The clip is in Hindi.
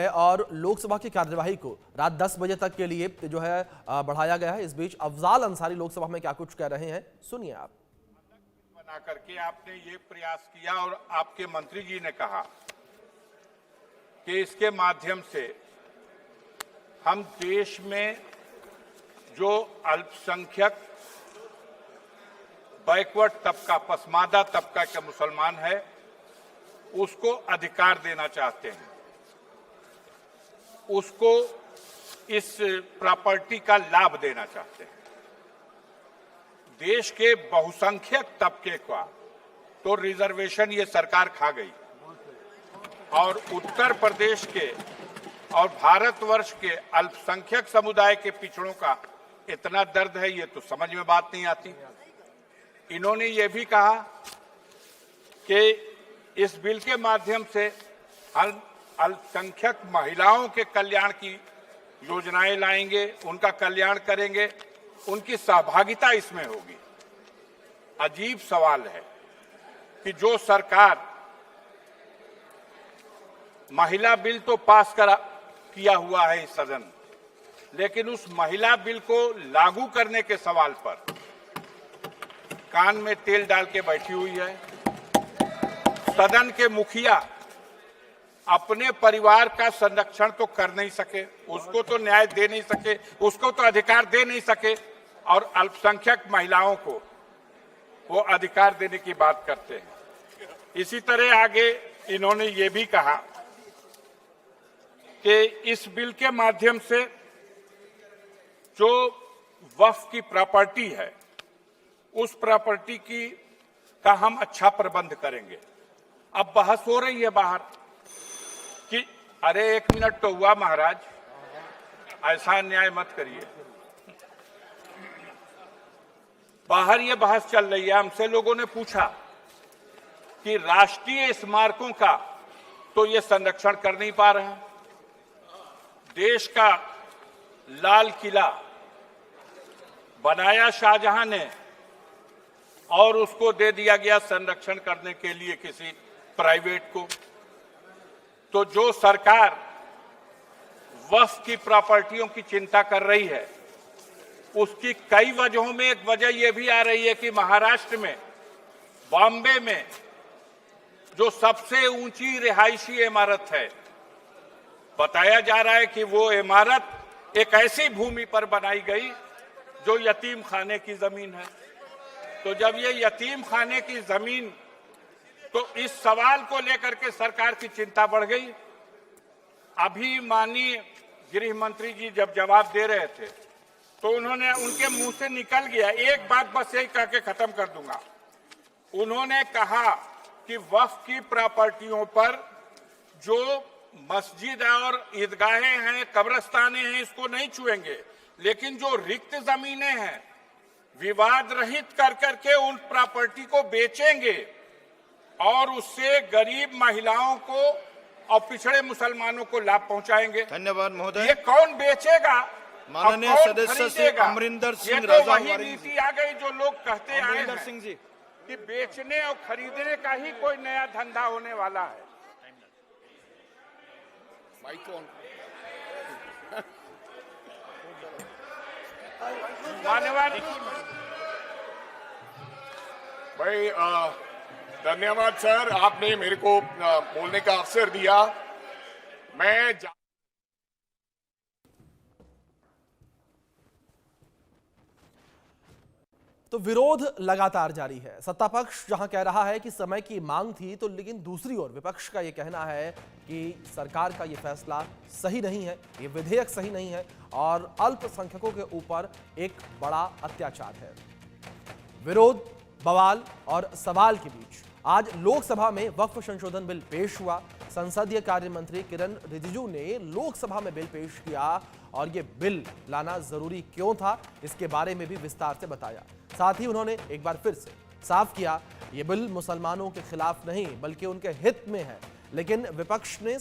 और लोकसभा की कार्यवाही को रात 10 बजे तक के लिए जो है बढ़ाया गया है। इस बीच अफजाल अंसारी लोकसभा में क्या कुछ कह रहे हैं, सुनिए आप। बना करके आपने ये प्रयास किया और आपके मंत्री जी ने कहा कि इसके माध्यम से हम देश में जो अल्पसंख्यक बैकवर्ड तबका, पसमानदा तबका के मुसलमान है, उसको अधिकार देना चाहते हैं, उसको इस प्रॉपर्टी का लाभ देना चाहते हैं। देश के बहुसंख्यक तबके का तो रिजर्वेशन ये सरकार खा गई और उत्तर प्रदेश के और भारतवर्ष के अल्पसंख्यक समुदाय के पिछड़ों का इतना दर्द है, ये तो समझ में बात नहीं आती। इन्होंने ये भी कहा कि इस बिल के माध्यम से अल्पसंख्यक महिलाओं के कल्याण की योजनाएं लाएंगे, उनका कल्याण करेंगे, उनकी सहभागिता इसमें होगी। अजीब सवाल है कि जो सरकार महिला बिल तो पास किया हुआ है इस सदन, लेकिन उस महिला बिल को लागू करने के सवाल पर कान में तेल डाल के बैठी हुई है। सदन के मुखिया अपने परिवार का संरक्षण तो कर नहीं सके, उसको तो न्याय दे नहीं सके, उसको तो अधिकार दे नहीं सके, और अल्पसंख्यक महिलाओं को वो अधिकार देने की बात करते हैं। इसी तरह आगे इन्होंने ये भी कहा कि इस बिल के माध्यम से जो वक्फ की प्रॉपर्टी है, उस प्रॉपर्टी का हम अच्छा प्रबंध करेंगे। अब बहस हो रही है बाहर कि अरे 1 मिनट तो हुआ महाराज, ऐसा अन्याय मत करिए। बाहर ये बहस चल रही है। हमसे लोगों ने पूछा कि राष्ट्रीय स्मारकों का तो ये संरक्षण कर नहीं पा रहे हैं। देश का लाल किला बनाया शाहजहां ने और उसको दे दिया गया संरक्षण करने के लिए किसी प्राइवेट को। तो जो सरकार वक्फ की प्रॉपर्टियों की चिंता कर रही है, उसकी कई वजहों में एक वजह यह भी आ रही है कि महाराष्ट्र में, बॉम्बे में जो सबसे ऊंची रिहायशी इमारत है, बताया जा रहा है कि वो इमारत एक ऐसी भूमि पर बनाई गई जो यतीम खाने की जमीन है। तो जब ये यतीम खाने की जमीन, तो इस सवाल को लेकर के सरकार की चिंता बढ़ गई। अभी माननीय गृह मंत्री जी जब जवाब दे रहे थे तो उन्होंने, उनके मुंह से निकल गया, एक बात बस यही कह के खत्म कर दूंगा। उन्होंने कहा कि वक्फ की प्रॉपर्टियों पर जो मस्जिद और ईदगाहें हैं, कब्रस्तानें हैं, इसको नहीं छुएंगे, लेकिन जो रिक्त जमीनें हैं विवाद रहित कर करके उन प्रॉपर्टी को बेचेंगे और उससे गरीब महिलाओं को और पिछड़े मुसलमानों को लाभ पहुंचाएंगे। धन्यवाद महोदय। ये कौन बेचेगा? माननीय सदस्य से अमरिंदर सिंह ये तो वही नीति आ गई जो लोग कहते आए हैं सिंह जी कि बेचने और खरीदने का ही कोई नया धंधा होने वाला है। मान्यवर भाई, धन्यवाद सर, आपने मेरे को बोलने का अवसर दिया। मैं तो विरोध लगातार जारी है। सत्ता पक्ष जहां कह रहा है कि समय की मांग थी, तो लेकिन दूसरी ओर विपक्ष का यह कहना है कि सरकार का यह फैसला सही नहीं है, ये विधेयक सही नहीं है और अल्पसंख्यकों के ऊपर एक बड़ा अत्याचार है। विरोध, बवाल और सवाल के बीच आज लोकसभा में वक्फ संशोधन बिल पेश हुआ। संसदीय कार्य मंत्री किरण रिजिजू ने लोकसभा में बिल पेश किया और यह बिल लाना जरूरी क्यों था, इसके बारे में भी विस्तार से बताया। साथ ही उन्होंने एक बार फिर से साफ किया, यह बिल मुसलमानों के खिलाफ नहीं बल्कि उनके हित में है। लेकिन विपक्ष ने